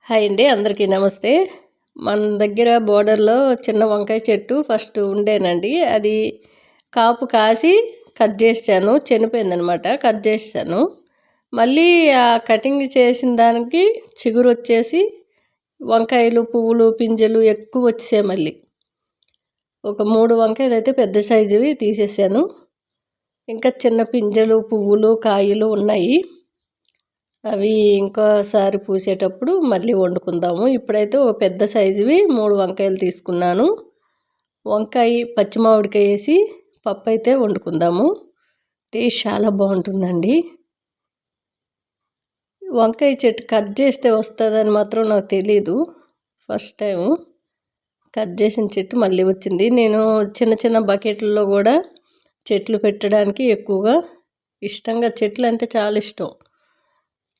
Hi అండి, అందరికీ నమస్తే. మన దగ్గర బోర్డర్లో చిన్న వంకాయ చెట్టు ఫస్ట్ ఉండేనండి. అది కాపు కాసి కట్ చేశాను, చనిపోయిందనమాట. కట్ చేశాను. మళ్ళీ ఆ కటింగ్ చేసిన దానికి చిగురు వచ్చేసి వంకాయలు, పువ్వులు, పింజలు ఎక్కువ వచ్చాయి. మళ్ళీ ఒక 3 వంకాయలు అయితే పెద్ద సైజువి తీసేసాను. ఇంకా చిన్న పింజలు, పువ్వులు, కాయలు ఉన్నాయి. అవి ఇంకోసారి పూసేటప్పుడు మళ్ళీ వండుకుందాము. ఇప్పుడైతే ఒక పెద్ద సైజువి 3 వంకాయలు తీసుకున్నాను. వంకాయ పచ్చి మామిడికాయ వేసి పప్పు అయితే వండుకుందాము. టేస్ట్ చాలా బాగుంటుందండి. వంకాయ చెట్టు కట్ చేస్తే వస్తుందని మాత్రం నాకు తెలీదు. ఫస్ట్ టైం కట్ చేసిన చెట్టు మళ్ళీ వచ్చింది. నేను చిన్న చిన్న బకెట్లలో కూడా చెట్లు పెట్టడానికి ఎక్కువగా ఇష్టంగా, చెట్లు అంటే చాలా ఇష్టం.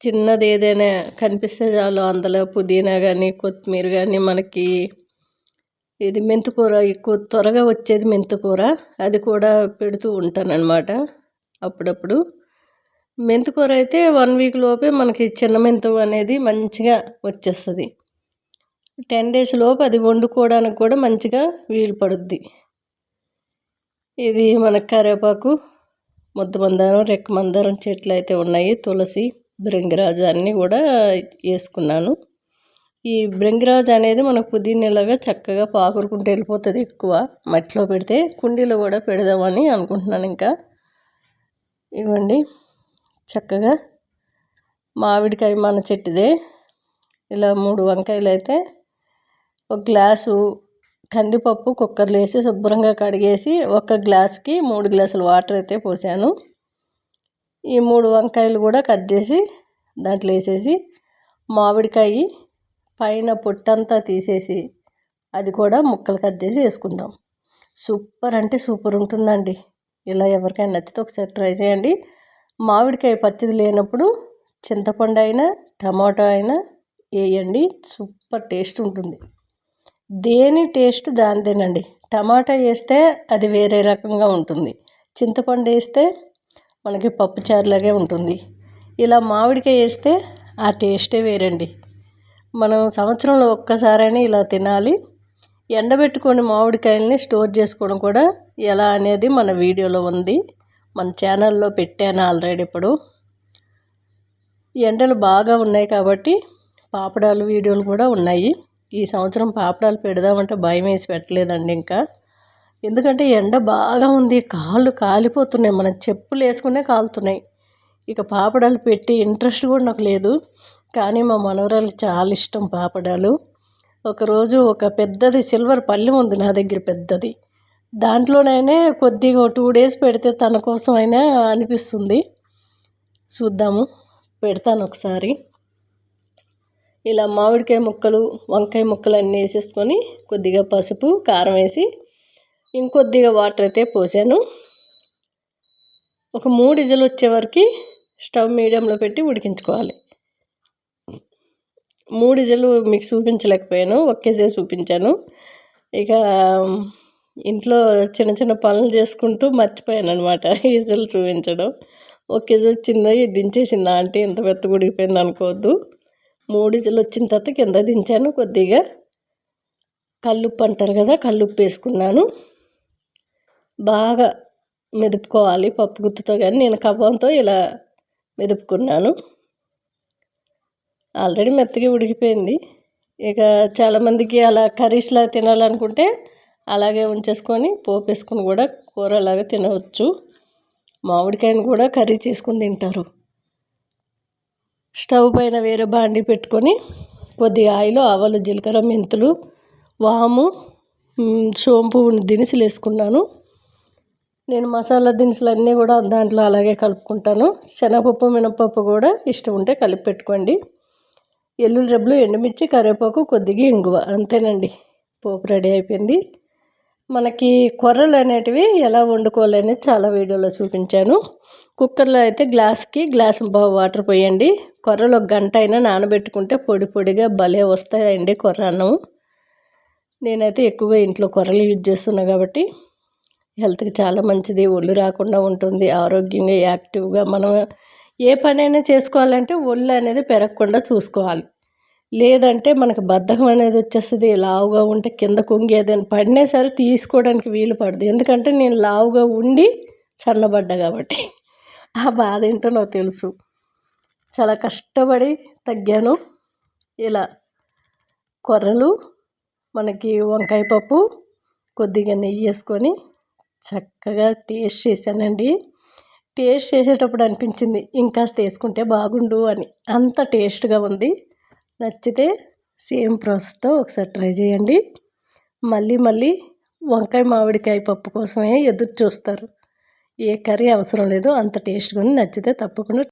చిన్నది ఏదైనా కనిపిస్తే చాలు, అందులో పుదీనా కానీ, కొత్తిమీర కానీ, మనకి ఇది మెంతికూర ఎక్కువ త్వరగా వచ్చేది మెంతికూర, అది కూడా పెడుతూ ఉంటానన్నమాట అప్పుడప్పుడు. మెంతికూర అయితే 1 వీక్ లోపే మనకి చిన్న మెంతు అనేది మంచిగా వచ్చేస్తుంది. 10 డేస్ లోపు అది వండుకోవడానికి కూడా మంచిగా వీలు పడుద్ది. ఇది మన కరివేపాకు, ముద్దమందారం, రెక్కమందారం చెట్లు అయితే ఉన్నాయి. తులసి, భృంగిరాజు అన్నీ కూడా వేసుకున్నాను. ఈ భృంగిరాజు అనేది మనకు పుదీనాలాగా చక్కగా పాకురుకుంటూ వెళ్ళిపోతుంది. ఎక్కువ మట్టిలో పెడితే కుండీలో కూడా పెడదామని అనుకుంటున్నాను. ఇంకా ఇవ్వండి, చక్కగా మామిడికాయ మన చెట్టుదే. ఇలా 3 వంకాయలు అయితే ఒక గ్లాసు కందిపప్పు కుక్కర్లో వేసి శుభ్రంగా కడిగేసి ఒక గ్లాస్కి 3 గ్లాసుల వాటర్ అయితే పోసాను. ఈ 3 వంకాయలు కూడా కట్ చేసి దాంట్లో వేసేసి, మామిడికాయ పైన పొట్టంతా తీసేసి అది కూడా ముక్కలు కట్ చేసి వేసుకుందాం. సూపర్ అంటే సూపర్ ఉంటుందండి. ఇలా ఎవరికైనా నచ్చితే ఒకసారి ట్రై చేయండి. మామిడికాయ పచ్చిది లేనప్పుడు చింతపండు అయినా టమాటో అయినా వేయండి, సూపర్ టేస్ట్ ఉంటుంది. దేని టేస్ట్ దానిదేనండి. టమాటా వేస్తే అది వేరే రకంగా ఉంటుంది, చింతపండు వేస్తే మనకి పప్పుచారులాగే ఉంటుంది. ఇలా మామిడికాయ వేస్తే ఆ టేస్టే వేరండి. మనం సంవత్సరంలో ఒక్కసారైనా ఇలా తినాలి. ఎండబెట్టుకొని మామిడికాయలని స్టోర్ చేసుకోవడం కూడా ఎలా అనేది మన వీడియోలో ఉంది, మన ఛానల్లో పెట్టాను ఆల్రెడీ. ఇప్పుడు ఎండలు బాగా ఉన్నాయి కాబట్టి పాపడాలు వీడియోలు కూడా ఉన్నాయి. ఈ సంవత్సరం పాపడాలు పెడదామంటే భయం వేసి పెట్టలేదండి ఇంకా. ఎందుకంటే ఎండ బాగా ఉంది, కాళ్ళు కాలిపోతున్నాయి, మనం చెప్పులు వేసుకునే కాలుతున్నాయి. ఇక పాపడాలు పెట్టి ఇంట్రెస్ట్ కూడా నాకు లేదు. కానీ మా మనవరాలు చాలా ఇష్టం పాపడాలు. ఒకరోజు ఒక పెద్దది సిల్వర్ పళ్ళెం ఉంది నా దగ్గర, పెద్దది. దాంట్లోనైనా కొద్దిగా 2 డేస్ పెడితే తన కోసం అయినా అనిపిస్తుంది. చూద్దాము, పెడతాను ఒకసారి. ఇలా మామిడికాయ ముక్కలు, వంకాయ ముక్కలు అన్నీ వేసేసుకొని కొద్దిగా పసుపు, కారం వేసి ఇంకొద్దిగా వాటర్ అయితే పోసాను. ఒక 3 విజిల్ వచ్చే వరకు స్టవ్ మీడియంలో పెట్టి ఉడికించుకోవాలి. 3 విజిల్ మీకు చూపించలేకపోయాను, ఒకేసారి చూపించాను. ఇక ఇంట్లో చిన్న చిన్న పనులు చేసుకుంటూ మర్చిపోయాను అనమాట విజిల్ చూపించడం. ఒక విజిల్ వచ్చిందో దించేసింది ఆంటీ, ఇంత మెత్తగా ఉడికిపోయింది అనుకోవద్దు. 3 విజిల్ వచ్చిన తర్వాత కింద దించాను. కొద్దిగా కల్లుప్పు అంటారు కదా, కల్లుప్పు వేసుకున్నాను. బాగా మెదుపుకోవాలి పప్పు గుత్తుతో, కానీ నేను కవ్వంతో ఇలా మెదుపుకున్నాను. ఆల్రెడీ మెత్తగా ఉడికిపోయింది. ఇక చాలామందికి అలా కర్రీస్లా తినాలనుకుంటే అలాగే ఉంచేసుకొని పోపు వేసుకొని కూడా కూరలాగా తినవచ్చు. మామిడికాయను కూడా కర్రీ చేసుకుని తింటారు. స్టవ్ పైన వేరే బాండి పెట్టుకొని కొద్దిగా ఆయిల్, ఆవాలు, జీలకర్ర, మెంతులు, వాము, సోంపు దినుసులు వేసుకున్నాను. నేను మసాలా దినుసులు అన్నీ కూడా దాంట్లో అలాగే కలుపుకుంటాను. శనగపప్పు, మినపప్పు కూడా ఇష్టం ఉంటే కలిపి పెట్టుకోండి. ఎల్లుల్లి రెబ్బలు, ఎండుమిర్చి, కరివేపాకు, కొద్దిగా ఇంగువ, అంతేనండి. పోపు రెడీ అయిపోయింది. మనకి కొర్రలు అనేటివి ఎలా వండుకోవాలనేది చాలా వీడియోలో చూపించాను. కుక్కర్లో అయితే గ్లాస్కి గ్లాసు వాటర్ పోయండి. కొర్రలు 1 గంట అయినా నానబెట్టుకుంటే పొడి పొడిగా భలే వస్తాయండి కొర్ర అన్నం. నేనైతే ఎక్కువగా ఇంట్లో కొర్రలు యూజ్ చేస్తున్నాను కాబట్టి హెల్త్కి చాలా మంచిది, ఒళ్ళు రాకుండా ఉంటుంది, ఆరోగ్యంగా యాక్టివ్గా మనం ఏ పనైనా చేసుకోవాలంటే ఒళ్ళు అనేది పెరగకుండా చూసుకోవాలి. లేదంటే మనకు బద్ధకం అనేది వచ్చేస్తుంది. లావుగా ఉంటే కింద కుంగేది అని పడినా సరే తీసుకోవడానికి వీలు పడదు. ఎందుకంటే నేను లావుగా ఉండి సన్నబడ్డా కాబట్టి ఆ బాధ ఏంటో నాకు తెలుసు. చాలా కష్టపడి తగ్గాను. ఇలా కొర్రలు, మనకి వంకాయ పప్పు, కొద్దిగా నెయ్యి వేసుకొని చక్కగా టేస్ట్ చేశానండి. టేస్ట్ చేసేటప్పుడు అనిపించింది ఇంకాస్త వేసుకుంటే బాగుండు అని. అంత టేస్ట్గా ఉంది. నచ్చితే సేమ్ ప్రాసెస్తో ఒకసారి ట్రై చేయండి. మళ్ళీ వంకాయ మామిడికాయ పప్పు కోసమే ఎదురు చూస్తారు. ఏ కర్రీ అవసరం లేదు, అంత టేస్ట్గా ఉంది. నచ్చితే తప్పకుండా